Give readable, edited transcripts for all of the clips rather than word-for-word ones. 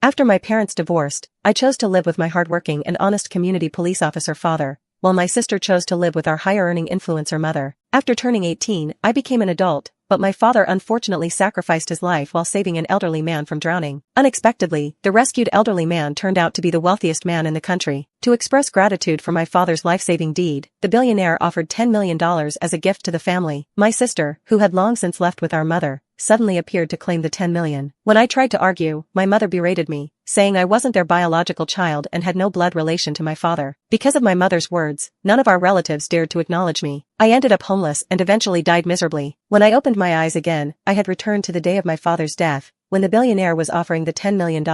After my parents divorced, I chose to live with my hardworking and honest community police officer father, while my sister chose to live with our higher-earning influencer mother. After turning 18, I became an adult, but my father unfortunately sacrificed his life while saving an elderly man from drowning. Unexpectedly, the rescued elderly man turned out to be the wealthiest man in the country. To express gratitude for my father's life-saving deed, the billionaire offered $10 million as a gift to the family. My sister, who had long since left with our mother, suddenly appeared to claim the $10 million. When I tried to argue, my mother berated me, saying I wasn't their biological child and had no blood relation to my father. Because of my mother's words, none of our relatives dared to acknowledge me. I ended up homeless and eventually died miserably. When I opened my eyes again, I had returned to the day of my father's death, when the billionaire was offering the $10 million.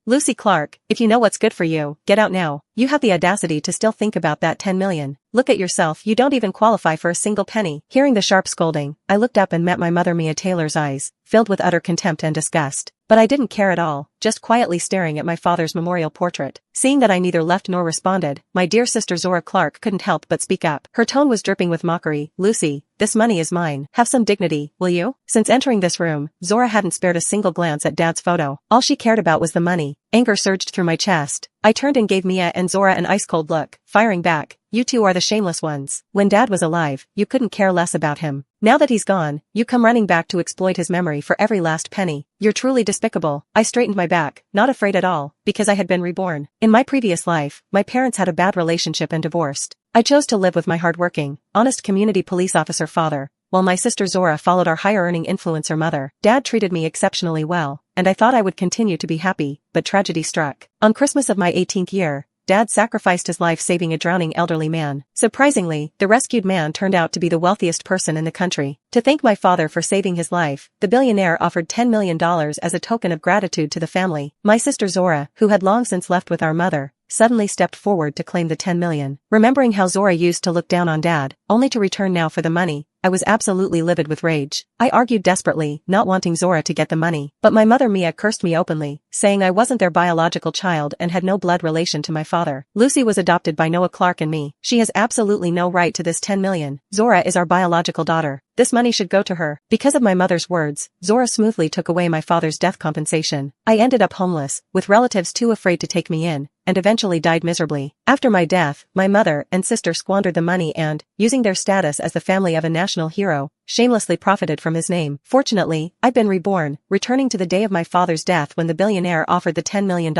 Lucy Clark, if you know what's good for you, get out now. You have the audacity to still think about that $10 million. Look at yourself, you don't even qualify for a single penny. Hearing the sharp scolding, I looked up and met my mother Mia Taylor's eyes, filled with utter contempt and disgust. But I didn't care at all, just quietly staring at my father's memorial portrait. Seeing that I neither left nor responded, my dear sister Zora Clark couldn't help but speak up. Her tone was dripping with mockery. Lucy, this money is mine. Have some dignity, will you? Since entering this room, Zora hadn't spared a single glance at Dad's photo. All she cared about was the money. Anger surged through my chest. I turned and gave Mia and Zora an ice-cold look, firing back. You two are the shameless ones. When Dad was alive, you couldn't care less about him. Now that he's gone, you come running back to exploit his memory for every last penny. You're truly despicable. I straightened my back, not afraid at all, because I had been reborn. In my previous life, my parents had a bad relationship and divorced. I chose to live with my hardworking, honest community police officer father, while my sister Zora followed our higher-earning influencer mother. Dad treated me exceptionally well, and I thought I would continue to be happy, but tragedy struck. On Christmas of my 18th year, Dad sacrificed his life saving a drowning elderly man. Surprisingly, the rescued man turned out to be the wealthiest person in the country. To thank my father for saving his life, the billionaire offered $10 million as a token of gratitude to the family. My sister Zora, who had long since left with our mother, suddenly stepped forward to claim the $10 million. Remembering how Zora used to look down on Dad, only to return now for the money, I was absolutely livid with rage. I argued desperately, not wanting Zora to get the money. But my mother Mia cursed me openly, saying I wasn't their biological child and had no blood relation to my father. Lucy was adopted by Noah Clark and me. She has absolutely no right to this $10 million. Zora is our biological daughter. This money should go to her. Because of my mother's words, Zora smoothly took away my father's death compensation. I ended up homeless, with relatives too afraid to take me in, and eventually died miserably. After my death, my mother and sister squandered the money and, using their status as the family of a national hero, shamelessly profited from his name. Fortunately, I've been reborn, returning to the day of my father's death when the billionaire offered the $10 million.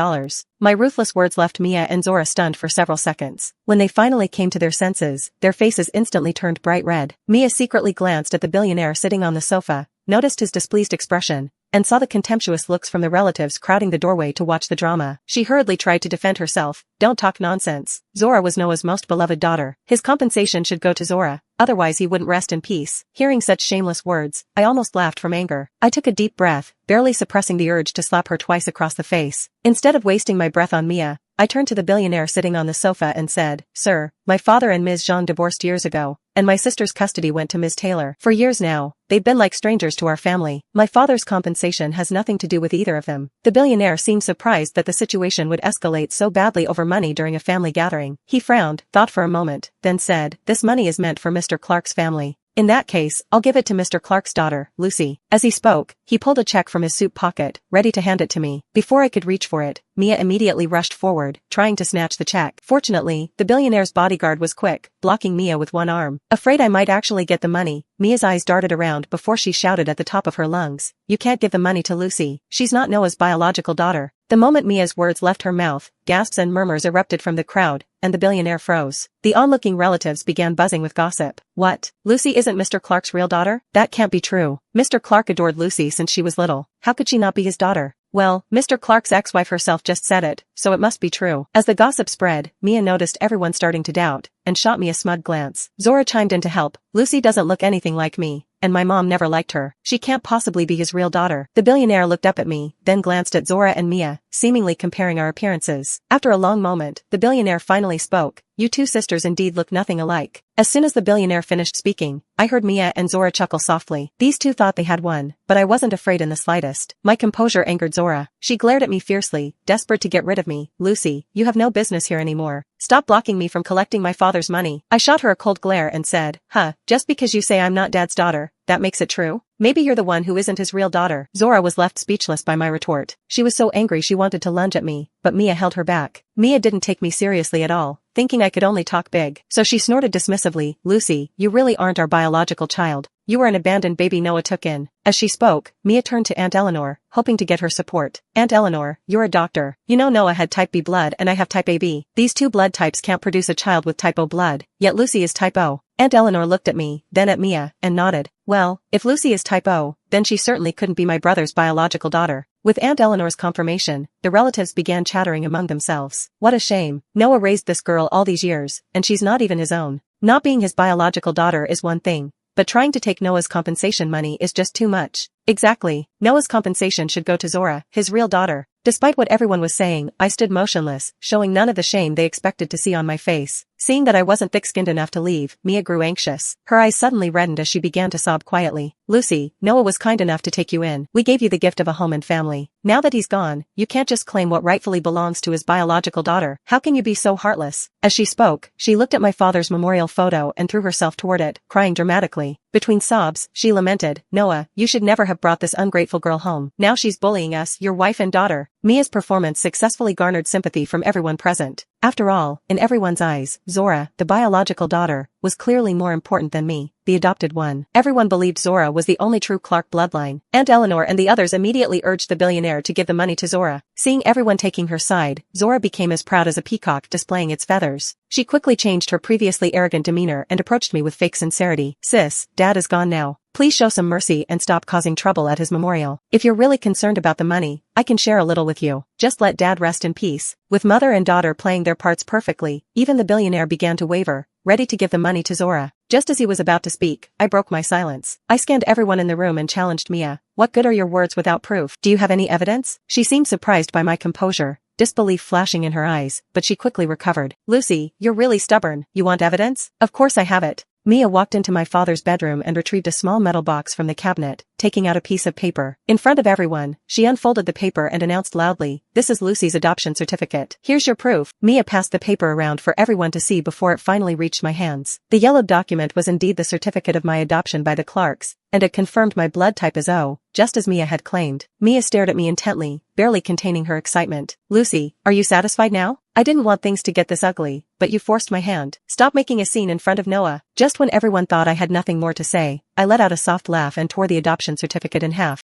My ruthless words left Mia and Zora stunned for several seconds. When they finally came to their senses, their faces instantly turned bright red. Mia secretly glanced at the billionaire sitting on the sofa, noticed his displeased expression, and saw the contemptuous looks from the relatives crowding the doorway to watch the drama. She hurriedly tried to defend herself. Don't talk nonsense. Zora was Noah's most beloved daughter. His compensation should go to Zora, otherwise he wouldn't rest in peace. Hearing such shameless words, I almost laughed from anger. I took a deep breath, barely suppressing the urge to slap her twice across the face. Instead of wasting my breath on Mia, I turned to the billionaire sitting on the sofa and said, Sir, my father and Ms. Jean divorced years ago, and my sister's custody went to Ms. Taylor. For years now, they've been like strangers to our family. My father's compensation has nothing to do with either of them. The billionaire seemed surprised that the situation would escalate so badly over money during a family gathering. He frowned, thought for a moment, then said, This money is meant for Mr. Clark's family. In that case, I'll give it to Mr. Clark's daughter, Lucy. As he spoke, he pulled a check from his suit pocket, ready to hand it to me. Before I could reach for it, Mia immediately rushed forward, trying to snatch the check. Fortunately, the billionaire's bodyguard was quick, blocking Mia with one arm. Afraid I might actually get the money, Mia's eyes darted around before she shouted at the top of her lungs, You can't give the money to Lucy. She's not Noah's biological daughter. The moment Mia's words left her mouth, gasps and murmurs erupted from the crowd, and the billionaire froze. The onlooking relatives began buzzing with gossip. What? Lucy isn't Mr. Clark's real daughter? That can't be true. Mr. Clark adored Lucy since she was little. How could she not be his daughter? Well, Mr. Clark's ex-wife herself just said it, so it must be true. As the gossip spread, Mia noticed everyone starting to doubt, and shot me a smug glance. Zora chimed in to help. Lucy doesn't look anything like me, and my mom never liked her. She can't possibly be his real daughter. The billionaire looked up at me, then glanced at Zora and Mia, seemingly comparing our appearances. After a long moment, the billionaire finally spoke. You two sisters indeed look nothing alike. As soon as the billionaire finished speaking, I heard Mia and Zora chuckle softly. These two thought they had won, but I wasn't afraid in the slightest. My composure angered Zora. She glared at me fiercely, desperate to get rid of me. Lucy, you have no business here anymore. Stop blocking me from collecting my father's money. I shot her a cold glare and said, just because you say I'm not Dad's daughter, that makes it true? Maybe you're the one who isn't his real daughter. Zora was left speechless by my retort. She was so angry she wanted to lunge at me, but Mia held her back. Mia didn't take me seriously at all, thinking I could only talk big. So she snorted dismissively, "Lucy, you really aren't our biological child. You were an abandoned baby Noah took in." As she spoke, Mia turned to Aunt Eleanor, hoping to get her support. "Aunt Eleanor, you're a doctor. You know Noah had type B blood and I have type AB. These two blood types can't produce a child with type O blood, yet Lucy is type O." Aunt Eleanor looked at me, then at Mia, and nodded. "Well, if Lucy is type O, then she certainly couldn't be my brother's biological daughter." With Aunt Eleanor's confirmation, the relatives began chattering among themselves. What a shame. Noah raised this girl all these years, and she's not even his own. Not being his biological daughter is one thing, but trying to take Noah's compensation money is just too much. Exactly. Noah's compensation should go to Zora, his real daughter. Despite what everyone was saying, I stood motionless, showing none of the shame they expected to see on my face. Seeing that I wasn't thick-skinned enough to leave, Mia grew anxious. Her eyes suddenly reddened as she began to sob quietly. "Lucy, Noah was kind enough to take you in. We gave you the gift of a home and family. Now that he's gone, you can't just claim what rightfully belongs to his biological daughter. How can you be so heartless?" As she spoke, she looked at my father's memorial photo and threw herself toward it, crying dramatically. Between sobs, she lamented, "Noah, you should never have brought this ungrateful girl home. Now she's bullying us, your wife and daughter." Mia's performance successfully garnered sympathy from everyone present. After all, in everyone's eyes, Zora, the biological daughter, was clearly more important than me, the adopted one. Everyone believed Zora was the only true Clark bloodline. Aunt Eleanor and the others immediately urged the billionaire to give the money to Zora. Seeing everyone taking her side, Zora became as proud as a peacock displaying its feathers. She quickly changed her previously arrogant demeanor and approached me with fake sincerity. "Sis, Dad is gone now. Please show some mercy and stop causing trouble at his memorial. If you're really concerned about the money, I can share a little with you. Just let Dad rest in peace." With mother and daughter playing their parts perfectly, even the billionaire began to waver, ready to give the money to Zora. Just as he was about to speak, I broke my silence. I scanned everyone in the room and challenged Mia. "What good are your words without proof? Do you have any evidence?" She seemed surprised by my composure, disbelief flashing in her eyes, but she quickly recovered. "Lucy, you're really stubborn. You want evidence? Of course I have it." Mia walked into my father's bedroom and retrieved a small metal box from the cabinet, taking out a piece of paper. In front of everyone, she unfolded the paper and announced loudly, "This is Lucy's adoption certificate. Here's your proof." Mia passed the paper around for everyone to see before it finally reached my hands. The yellowed document was indeed the certificate of my adoption by the Clarks, and it confirmed my blood type as O, just as Mia had claimed. Mia stared at me intently, barely containing her excitement. "Lucy, are you satisfied now? I didn't want things to get this ugly, but you forced my hand. Stop making a scene in front of Noah." Just when everyone thought I had nothing more to say, I let out a soft laugh and tore the adoption certificate in half.